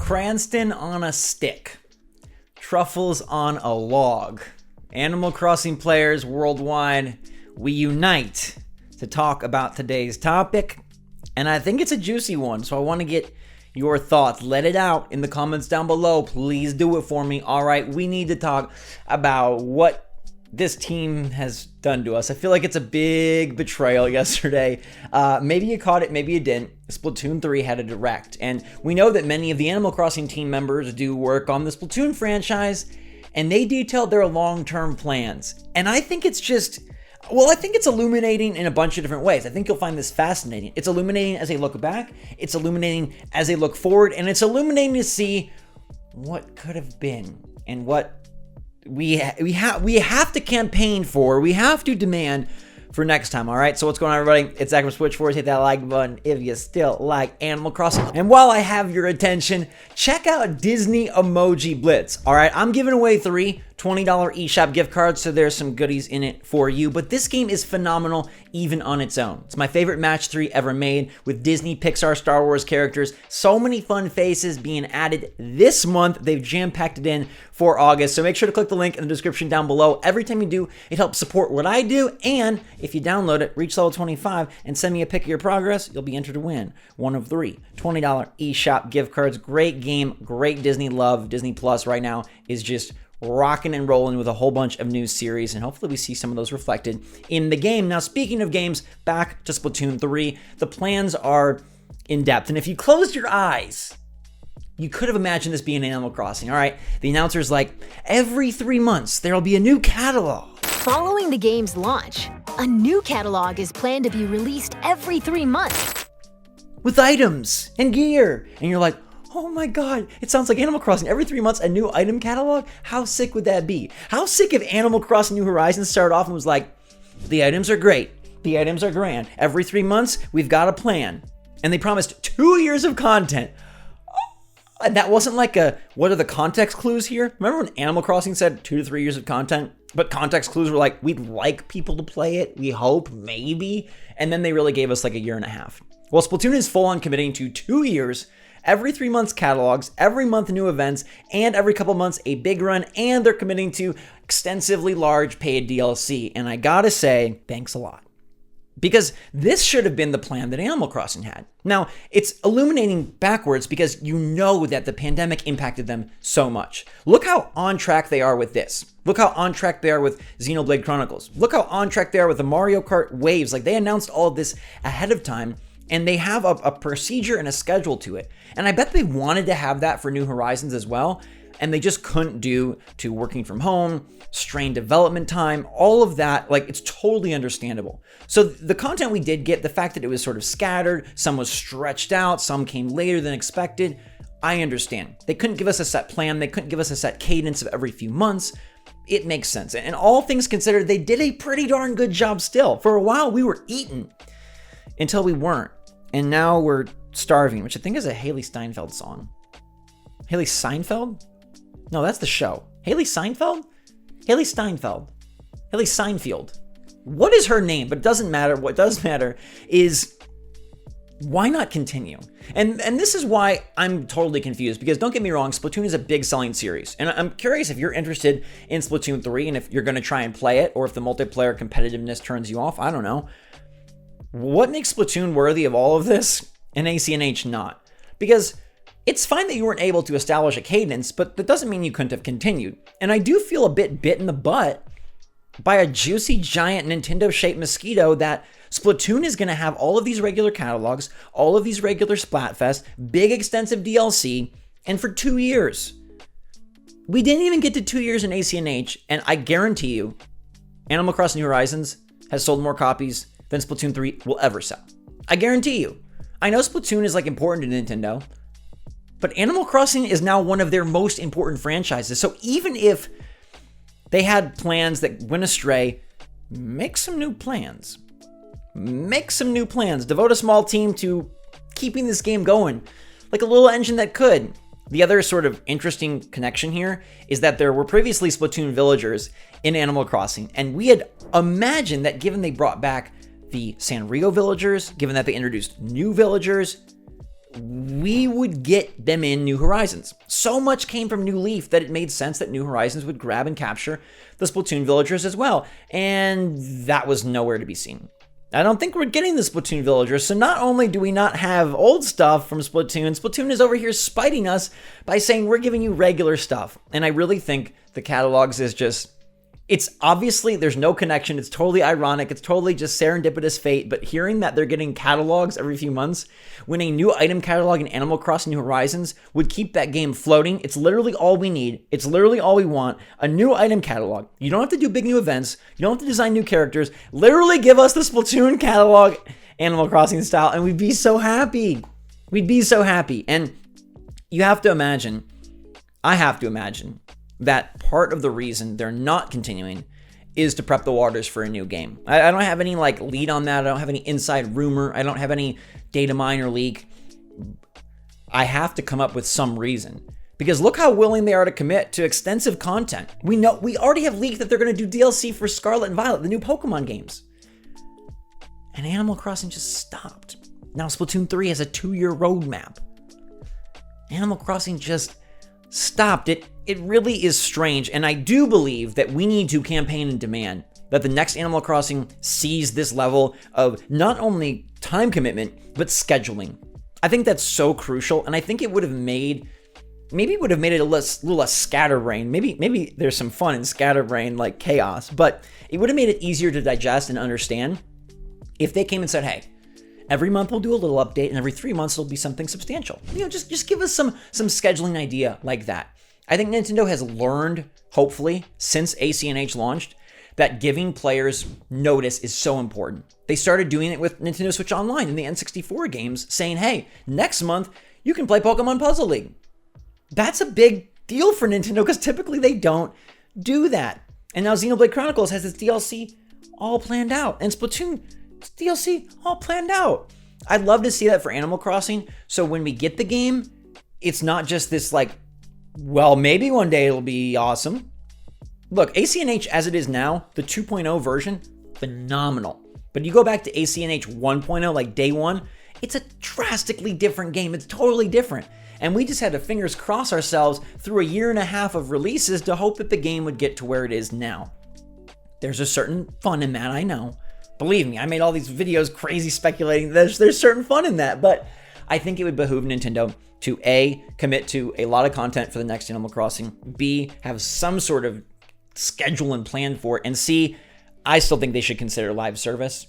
Cranston on a stick, truffles on a log. Animal Crossing players worldwide, we unite to talk about today's topic, and I think it's a juicy one, so I want to get your thoughts. Let it out in the comments down below. Please do it for me. All right, we need to talk about what this team has done to us. I feel like it's a big betrayal yesterday. Maybe you caught it, maybe you didn't. Splatoon 3 had a direct, and we know that many of the Animal Crossing team members do work on the Splatoon franchise, and they detailed their long-term plans. And I think it's just, well, I think it's illuminating in a bunch of different ways. I think you'll find this fascinating. It's illuminating as they look back, it's illuminating as they look forward, and it's illuminating to see what could have been and what we have to campaign for, we have to demand for next time. All right, so what's going on, everybody? It's Zach from SwitchForce. Hit that like button if you still like Animal Crossing. And while I have your attention, check out Disney EMOJI BLITZ. All right, I'm giving away 3 $20 eShop gift cards, so there's some goodies in it for you. But this game is phenomenal even on its own. It's my favorite match 3 ever made with Disney, Pixar, Star Wars characters. So many fun faces being added this month. They've jam-packed it in for August, so make sure to click the link in the description down below. Every time you do, it helps support what I do, and if you download it, reach level 25, and send me a pic of your progress, you'll be entered to win one of 3 $20 eShop gift cards. Great game, great Disney love. Disney Plus right now is just rocking and rolling with a whole bunch of new series, and hopefully we see some of those reflected in the game. Now, speaking of games, back to Splatoon 3, the plans are in depth, and if you closed your eyes, you could have imagined this being Animal Crossing. All right, the announcer's like, every 3 months, there'll be a new catalog. Following the game's launch, a new catalog is planned to be released every 3 months. With items and gear, and you're like, oh my god, it sounds like Animal Crossing. Every 3 months, a new item catalog? How sick would that be? How sick if Animal Crossing New Horizons started off and was like, the items are great, the items are grand. Every 3 months, we've got a plan. And they promised 2 years of content. And that wasn't like a, what are the context clues here? Remember when Animal Crossing said 2 to 3 years of content? But context clues were like, we'd like people to play it, we hope, maybe. And then they really gave us like a year and a half. Well, Splatoon is full on committing to 2 years, every 3 months catalogs, every month new events, and every couple months a big run, and they're committing to extensively large paid DLC. And I gotta say, thanks a lot. Because this should have been the plan that Animal Crossing had. Now, it's illuminating backwards because you know that the pandemic impacted them so much. Look how on track they are with this. Look how on track they are with Xenoblade Chronicles. Look how on track they are with the Mario Kart Waves. Like, they announced all of this ahead of time, and they have a procedure and a schedule to it. And I bet they wanted to have that for New Horizons as well, and they just couldn't due to working from home, strained development time, all of that. Like, it's totally understandable. So the content we did get, the fact that it was sort of scattered, some was stretched out, some came later than expected, I understand. They couldn't give us a set plan, they couldn't give us a set cadence of every few months. It makes sense. And all things considered, they did a pretty darn good job still. For a while, we were eating until we weren't. And now we're starving, which I think is a Haley Steinfeld song. Haley Seinfeld? No, that's the show. Haley Seinfeld? Haley Steinfeld. Haley Seinfeld. What is her name? But it doesn't matter. What does matter is, why not continue? And this is why I'm totally confused, because don't get me wrong, Splatoon is a big selling series. And I'm curious if you're interested in Splatoon 3 and if you're going to try and play it, or if the multiplayer competitiveness turns you off. I don't know. What makes Splatoon worthy of all of this and ACNH not? Because it's fine that you weren't able to establish a cadence, but that doesn't mean you couldn't have continued. And I do feel a bit bit in the butt by a juicy, giant Nintendo-shaped mosquito that Splatoon is going to have all of these regular catalogs, all of these regular Splatfest, big extensive DLC, and for 2 years. We didn't even get to 2 years in ACNH, and I guarantee you, Animal Crossing New Horizons has sold more copies than Splatoon 3 will ever sell. I guarantee you. I know Splatoon is like important to Nintendo, but Animal Crossing is now one of their most important franchises. So even if they had plans that went astray, make some new plans. Make some new plans. Devote a small team to keeping this game going, like a little engine that could. The other sort of interesting connection here is that there were previously Splatoon villagers in Animal Crossing, and we had imagined that given they brought back the Sanrio villagers, given that they introduced new villagers, we would get them in New Horizons. So much came from New Leaf that it made sense that New Horizons would grab and capture the Splatoon villagers as well. And that was nowhere to be seen. I don't think we're getting the Splatoon villagers. So not only do we not have old stuff from Splatoon, Splatoon is over here spiting us by saying we're giving you regular stuff. And I really think the catalogs is just, it's obviously, there's no connection. It's totally ironic. It's totally just serendipitous fate. But hearing that they're getting catalogs every few months, when a new item catalog in Animal Crossing New Horizons would keep that game floating, it's literally all we need. It's literally all we want. A new item catalog. You don't have to do big new events. You don't have to design new characters. Literally give us the Splatoon catalog, Animal Crossing style, and we'd be so happy. We'd be so happy. And you have to imagine, I have to imagine, that part of the reason they're not continuing is to prep the waters for a new game. I don't have any like lead on that. I don't have any inside rumor. I don't have any data mine or leak. I have to come up with some reason, because look how willing they are to commit to extensive content. We already have leaked that they're going to do DLC for Scarlet and Violet, the new Pokemon games. And Animal Crossing just stopped. Now Splatoon 3 has a 2-year roadmap. Animal Crossing just stopped. It really is strange, and I do believe that we need to campaign and demand that the next Animal Crossing sees this level of not only time commitment, but scheduling. I think that's so crucial, and I think it would have made, maybe it would have made it a little less scatterbrain. Maybe there's some fun in scatterbrain, like chaos, but it would have made it easier to digest and understand if they came and said, hey, every month we'll do a little update, and every 3 months it'll be something substantial. You know, just give us some scheduling idea like that. I think Nintendo has learned, hopefully, since ACNH launched, that giving players notice is so important. They started doing it with Nintendo Switch Online in the N64 games, saying, hey, next month you can play Pokemon Puzzle League. That's a big deal for Nintendo, because typically they don't do that. And now Xenoblade Chronicles has its DLC all planned out, and Splatoon DLC all planned out. I'd love to see that for Animal Crossing, so when we get the game, it's not just this like, well, maybe one day it'll be awesome. Look, ACNH as it is now, the 2.0 version, phenomenal. But you go back to ACNH 1.0, like day one, it's a drastically different game. It's totally different. And we just had to fingers cross ourselves through a year and a half of releases to hope that the game would get to where it is now. There's a certain fun in that, I know. Believe me, I made all these videos crazy speculating. There's certain fun in that, but I think it would behoove Nintendo to A, commit to a lot of content for the next Animal Crossing, B, have some sort of schedule and plan for it, and C, I still think they should consider live service.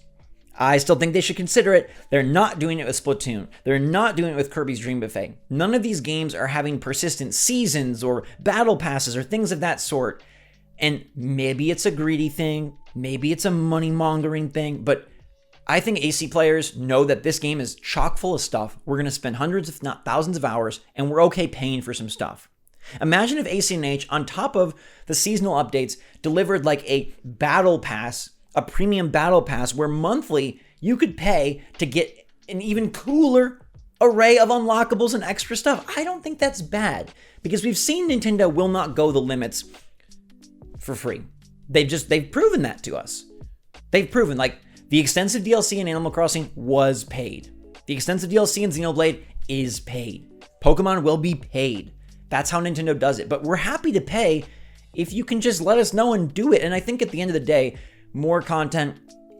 I still think they should consider it. They're not doing it with Splatoon. They're not doing it with Kirby's Dream Buffet. None of these games are having persistent seasons or battle passes or things of that sort. And maybe it's a greedy thing, maybe it's a money-mongering thing, but I think AC players know that this game is chock full of stuff. We're going to spend hundreds, if not thousands of hours, and we're okay paying for some stuff. Imagine if ACNH, on top of the seasonal updates, delivered like a battle pass, a premium battle pass, where monthly you could pay to get an even cooler array of unlockables and extra stuff. I don't think that's bad, because we've seen Nintendo will not go the limits for free. They've proven that to us. They've proven, like, the extensive DLC in Animal Crossing was paid. The extensive DLC in Xenoblade is paid. Pokemon will be paid. That's how Nintendo does it. But we're happy to pay if you can just let us know and do it. And I think at the end of the day, more content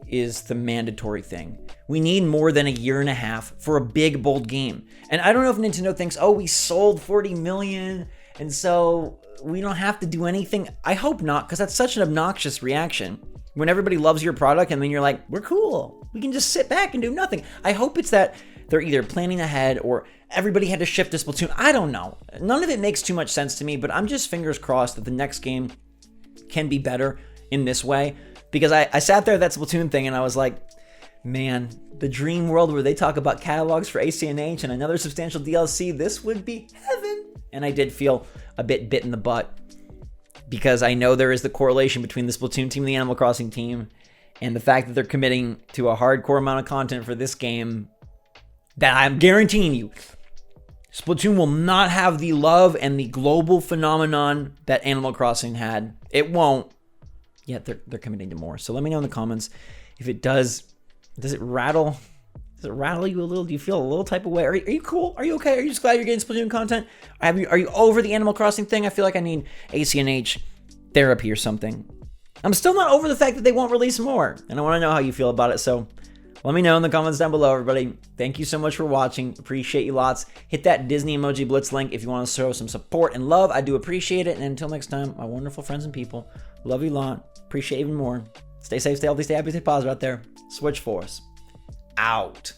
is the mandatory thing. We need more than a year and a half for a big, bold game. And I don't know if Nintendo thinks, oh, we sold 40 million, and so we don't have to do anything. I hope not, because that's such an obnoxious reaction. When everybody loves your product and then you're like, we're cool, we can just sit back and do nothing. I hope it's that they're either planning ahead or everybody had to shift to Splatoon. I don't know. None of it makes too much sense to me, but I'm just fingers crossed that the next game can be better in this way. Because I sat there at that Splatoon thing and I was like, man, the dream world where they talk about catalogs for ACNH and another substantial DLC, this would be heaven. And I did feel a bit bit in the butt, because I know there is the correlation between the Splatoon team and the Animal Crossing team, and the fact that they're committing to a hardcore amount of content for this game, that I'm guaranteeing you, Splatoon will not have the love and the global phenomenon that Animal Crossing had. It won't. Yet they're committing to more. So let me know in the comments if it does. Does it rattle Does it rattle you a little? Do you feel a little type of way? Are you cool? Are you okay? Are you just glad you're getting Splatoon content? Are you over the Animal Crossing thing? I feel like I need ACNH therapy or something. I'm still not over the fact that they won't release more, and I want to know how you feel about it, so let me know in the comments down below, everybody. Thank you so much for watching. Appreciate you lots. Hit that Disney Emoji Blitz link if you want to show some support and love. I do appreciate it, and until next time, my wonderful friends and people, love you a lot. Appreciate even more. Stay safe, stay healthy, stay happy, stay positive out there. SwitchForce out.